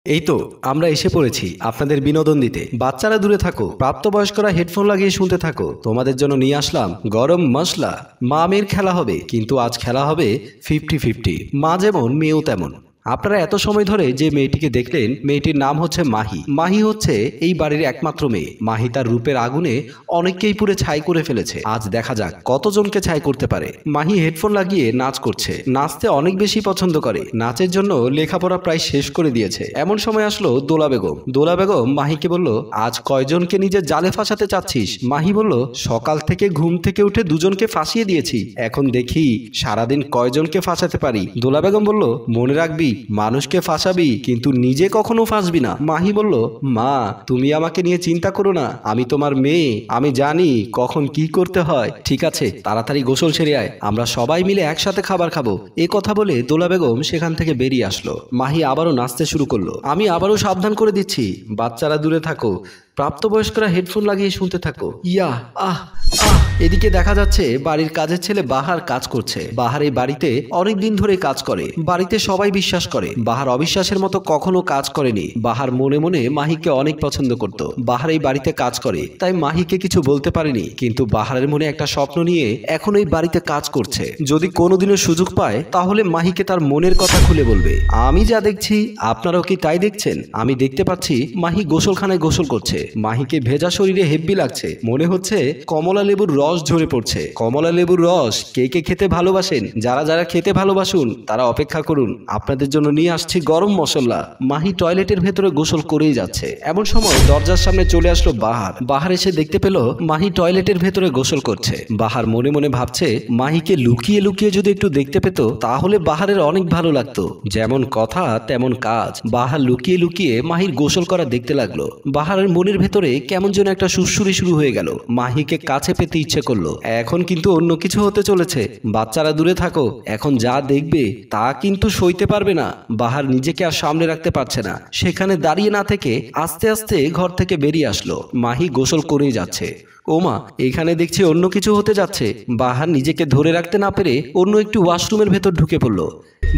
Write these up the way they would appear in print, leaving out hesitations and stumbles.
এই তো আমরা এসে পড়েছি আপনাদের বিনোদন দিতে। বাচ্চারা দূরে থাকো, প্রাপ্তবয়স্করা হেডফোন লাগিয়ে শুনতে থাকো। তোমাদের জন্য নিয়ে আসলাম গরম মশলা। মা মেয়ের খেলা হবে, কিন্তু আজ খেলা হবে 50-50। মা যেমন মেয়েও তেমন। আপনারা এত সময় ধরে যে মেয়েটিকে দেখলেন, মেয়েটির নাম হচ্ছে মাহি। মাহি হচ্ছে এই বাড়ির একমাত্র মেয়ে। মাহি তার রূপের আগুনে অনেককেই পুড়ে ছাই করে ফেলেছে। আজ দেখা যাক কতজনকে ছাই করতে পারে। মাহি হেডফোন লাগিয়ে নাচ করছে। নাচতে অনেক বেশি পছন্দ করে। নাচের জন্য লেখাপড়া প্রায় শেষ করে দিয়েছে। এমন সময় আসলো দোলা বেগম। দোলা বেগম মাহিকে বলল, আজ কয়জনকে নিজের জালে ফাঁসাতে চাচ্ছিস? মাহি বলল, সকাল থেকে ঘুম থেকে উঠে দুজনকে ফাঁসিয়ে দিয়েছি, এখন দেখি সারাদিন কয়জনকে ফাঁসাতে পারি। দোলা বেগম বলল, মনে রাখবি মানুষকে ফাঁসাবি, কিন্তু নিজে কখনো ফাঁসবি না। মাহি বলল, মা তুমি আমাকে নিয়ে চিন্তা করো না, আমি তোমার মেয়ে, আমি জানি কখন কি করতে হয়। ঠিক আছে, তাড়াতাড়ি গোসল সেরে আয়, আমরা সবাই মিলে একসাথে খাবার খাবো। এ কথা বলে দোলা বেগম সেখান থেকে বেরিয়ে আসলো। মাহি আবারও নাচতে শুরু করলো। আমি আবারও সাবধান করে দিচ্ছি, বাচ্চারা দূরে থাকো, প্রাপ্তবয়স্করা হেডফোন লাগিয়ে শুনতে থাকো। ইয়া আহ আহ এদিকে দেখা যাচ্ছে বাড়ির কাজের ছেলে বাহার কাজ করছে। বাহার এই বাড়িতে অনেক দিন ধরে কাজ করে। বাড়িতে সবাই বিশ্বাস করে বাহার অবিশ্বাসের মতো কখনো কাজ করেনি। বাহার মনে মনে মাহিকে অনেক পছন্দ করত। বাহার এই বাড়িতে কাজ করে, তাই মাহিকে কিছু বলতে পারেনি। কিন্তু বাহারের মনে একটা স্বপ্ন নিয়ে এখন এই বাড়িতে কাজ করছে। যদি কোনোদিনও সুযোগ পায় তাহলে মাহিকে তার মনের কথা খুলে বলবে। আমি যা দেখছি আপনারাও কি তাই দেখছেন? আমি দেখতে পাচ্ছি মাহি গোসলখানায় গোসল করছে। মাহিকে ভেজা শরীরে হেব্বি লাগছে, মনে হচ্ছে কমলা লেবুর রস ঝরে পড়ছে। কমলা লেবুর রস কে কে খেতে ভালোবাসেন? যারা যারা খেতে ভালোবাসুন তারা অপেক্ষা করুন, আপনাদের জন্য নিয়ে আসছি গরম মশলা। মাহি টয়লেটের ভেতরে গোসল করেই যাচ্ছে। এমন সময় দরজার সামনে চলে আসলো বাহার। বাহার এসে দেখতে পেল মাহি টয়লেটের ভেতরে গোসল করছে। বাহার মনে মনে ভাবছে, মাহিকে লুকিয়ে লুকিয়ে যদি একটু দেখতে পেত তাহলে বাহারের অনেক ভালো লাগতো। যেমন কথা তেমন কাজ। বাহার লুকিয়ে লুকিয়ে মাহির গোসল করা দেখতে লাগলো। বাহারের মনের ভেতরে কেমন যেন একটা সুরসুরি শুরু হয়ে গেল। মাহিকে কাছে পেতে ইচ্ছে করলো। এখন কিন্তু অন্য কিছু হতে চলেছে। বাচ্চারা দূরে থাকো, এখন যা দেখবে তা কিন্তু সইতে পারবে না। বাহার নিজেকে আর সামনে রাখতে পারছে না। সেখানে দাঁড়িয়ে না থেকে আস্তে আস্তে ঘর থেকে বেরিয়ে আসলো। মাহি গোসল করেই যাচ্ছে। ওমা, এখানে দেখছি অন্য কিছু হতে যাচ্ছে। বাহার নিজেকে ধরে রাখতে না পেরে অন্য একটি ওয়াশরুমের ভেতর ঢুকে পড়ল।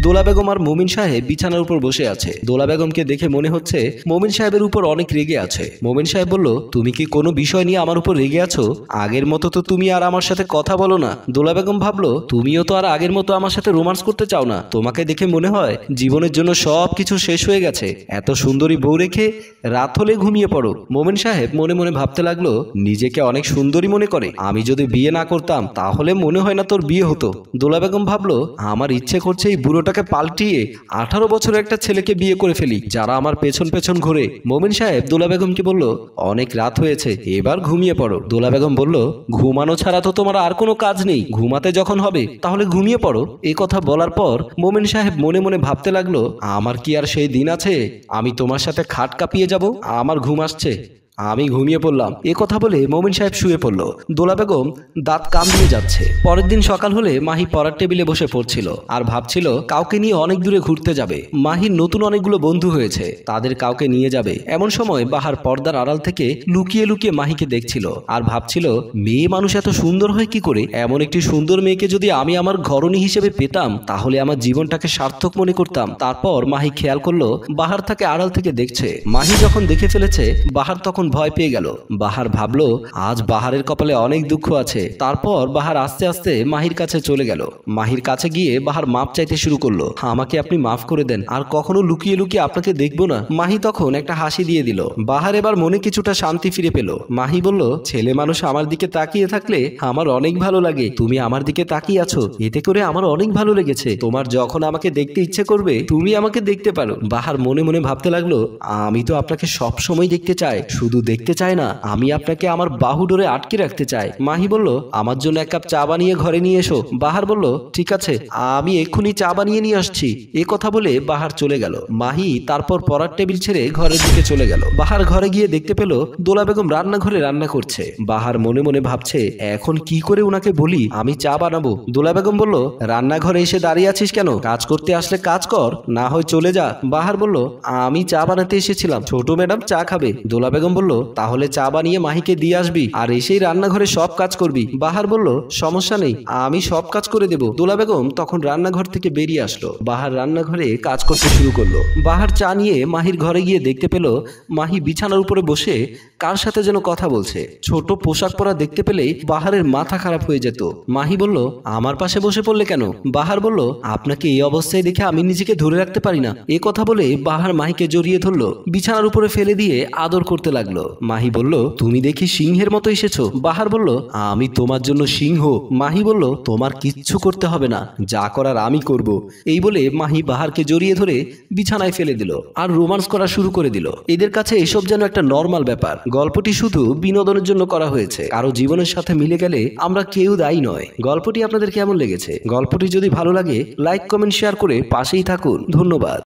দোলা বেগম আর মমিন সাহেব বিছানার উপর বসে আছে। দোলা বেগমকে দেখে মনে হচ্ছে মমিন সাহেবের উপর অনেক রেগে আছে। মমিন সাহেব বলল, তুমি কি কোনো বিষয় নিয়ে আমার উপর রেগে আছো? আগের মতো তো তুমি আর আমার সাথে কথা বলো না। দোলা বেগম ভাবলো, তুমিও তো আর আগের মতো আমার সাথে রোমান্স করতে চাও না। তোমাকে দেখে মনে হয় জীবনের জন্য সব কিছু শেষ হয়ে গেছে। এত সুন্দরী বউ রেখে রাত হলে ঘুমিয়ে পড়ো। মমিন সাহেব মনে মনে ভাবতে লাগলো, নিজেকে অনেক সুন্দরী মনে করে। আমি যদি বিয়ে না করতাম তাহলে মনে হয় না তোর বিয়ে হতো। দোলা বেগম ভাবলো, আমার ইচ্ছে করছে এই বুড়োটাকে পাল্টিয়ে 18 বছরের একটা ছেলেকে বিয়ে করে ফেলি, যারা আমার পেছন পেছন ঘুরে। মমিন সাহেব দোলা বেগমকে বলল, অনেক রাত হয়েছে, এবার ঘুমিয়ে পড়ো। দোলা বেগম বলল, ঘুমানো ছাড়া তো তোমার আর কোনো কাজ নেই, ঘুমাতে যখন হবে তাহলে ঘুমিয়ে পড়ো। এই কথা বলার পর মমিন সাহেব মনে মনে ভাবতে লাগলো, আমার কি আর সেই দিন আছে আমি তোমার সাথে খাট কাঁপিয়ে যাব? আমার ঘুম আসছে, আমি ঘুমিয়ে পড়লাম। এ কথা বলে মমিন সাহেব শুয়ে পড়ল। দোলা বেগম দাঁত কামড়িয়ে যাচ্ছে। পরের দিন সকাল হলে মাহি পড়ার টেবিলে বসে পড়ছিল আর ভাবছিল কাউকে নিয়ে অনেক দূরে ঘুরতে যাবে। মাহির নতুন অনেকগুলো বন্ধু হয়েছে, তাদের কাউকে নিয়ে যাবে। এমন সময় বাহার পর্দার আড়াল থেকে লুকিয়ে লুকিয়ে মাহিকে দেখছিল আর ভাবছিল, মেয়ে মানুষ এত সুন্দর হয় কি করে? এমন একটি সুন্দর মেয়েকে যদি আমি আমার ঘরণী হিসেবে পেতাম তাহলে আমার জীবনটাকে সার্থক মনে করতাম। তারপর মাহি খেয়াল করলো বাহার তাকে আড়াল থেকে দেখছে। মাহি যখন দেখে ফেলেছে, বাহার তখন ভয় পেয়ে গেল। বাহার ভাবলো, আজ বাহারের কপালে অনেক দুঃখ আছে। তারপর বাহার আস্তে আস্তে মাহির কাছে চলে গেল। মাহির কাছে গিয়ে বাহার মাপ চাইতে শুরু করলো, আমাকে আপনি মাফ করে দেন, আর কখনো লুকিয়ে লুকিয়ে আপনাকে দেখবো না। মাহি তখন একটা হাসি দিয়ে দিল। বাহার এবার মনে কিছুটা শান্তি ফিরে পেল। মাহি বলল, ছেলে মানুষ আমার দিকে তাকিয়ে থাকলে আমার অনেক ভালো লাগে। তুমি আমার দিকে তাকিয়ে আছো, এতে করে আমার অনেক ভালো লেগেছে। তোমার যখন আমাকে দেখতে ইচ্ছে করবে তুমি আমাকে দেখতে পারো। বাহার মনে মনে ভাবতে লাগলো, আমি তো আপনাকে সব সময় দেখতে চাই, শুধু দেখতে চাই না, আমি আপনাকে আমার বাহু ডোরে আটকে রাখতে চাই। মাহি বলল, আমার জন্য এক কাপ চা বানিয়ে ঘরে নিয়ে এসো। বাহার বলল, ঠিক আছে, আমি এক্ষুনি চা বানিয়ে নিয়ে আসছি। এ কথা বলে বাহার চলে গেল। মাহি তারপর পড়ার টেবিল ছেড়ে ঘরের দিকে চলে গেল। বাহার ঘরে গিয়ে দেখতে পেল দোলা বেগম রান্নাঘরে রান্না করছে। বাহার মনে মনে ভাবছে, এখন কি করে উনাকে বলি আমি চা বানাবো। দোলা বেগম বলল, রান্নাঘরে এসে দাঁড়িয়ে আছিস কেন? কাজ করতে আসলে কাজ কর, না হয় চলে যা। বাহার বলল, আমি চা বানাতে এসেছিলাম, ছোট ম্যাডাম চা খাবে। দোলা বেগম বলল, বলল, তাহলে চা বানিয়ে মাহিকে দিয়ে আসবি আর এসেই রান্নাঘরে সব কাজ করবি। বাহার বলল, সমস্যা নেই, আমি সব কাজ করে দেব। দোলা বেগম তখন রান্নাঘর থেকে বেরিয়ে আসলো। বাহার রান্নাঘরে কাজ করতে শুরু করলো। বাহার চা নিয়ে মাহির ঘরে গিয়ে দেখতে পেল মাহি বিছানার উপরে বসে কার সাথে যেন কথা বলছে। ছোট পোশাক পরা দেখতে পেলেই বাহারের মাথা খারাপ হয়ে যেত। মাহি বলল, আমার পাশে বসে পড়লে কেন? বাহার বলল, আপনাকে এই অবস্থায় দেখে আমি নিজেকে ধরে রাখতে পারি না। এ কথা বলে বাহার মাহিকে জড়িয়ে ধরলো, বিছানার উপরে ফেলে দিয়ে আদর করতে লাগলো। মাহি বলল, তুমি দেখি সিংহের মতো এসেছো। বাহার বলল, আমি তোমার জন্য সিংহ। মাহি বলল, তোমার কিচ্ছু করতে হবে না, যা করার আমি করব। এই বলে মাহি বাহারকে জড়িয়ে ধরে বিছানায় ফেলে দিল আর রোমান্স করা শুরু করে দিল। এদের কাছে এসব যেন একটা নর্মাল ব্যাপার। গল্পটি শুধু বিনোদনের জন্য করা হয়েছে, কারো জীবনের সাথে মিলে গেলে আমরা কেউ দায়ী নয়। গল্পটি আপনাদের কেমন লেগেছে? গল্পটি যদি ভালো লাগে লাইক কমেন্ট শেয়ার করে পাশেই থাকুন। ধন্যবাদ।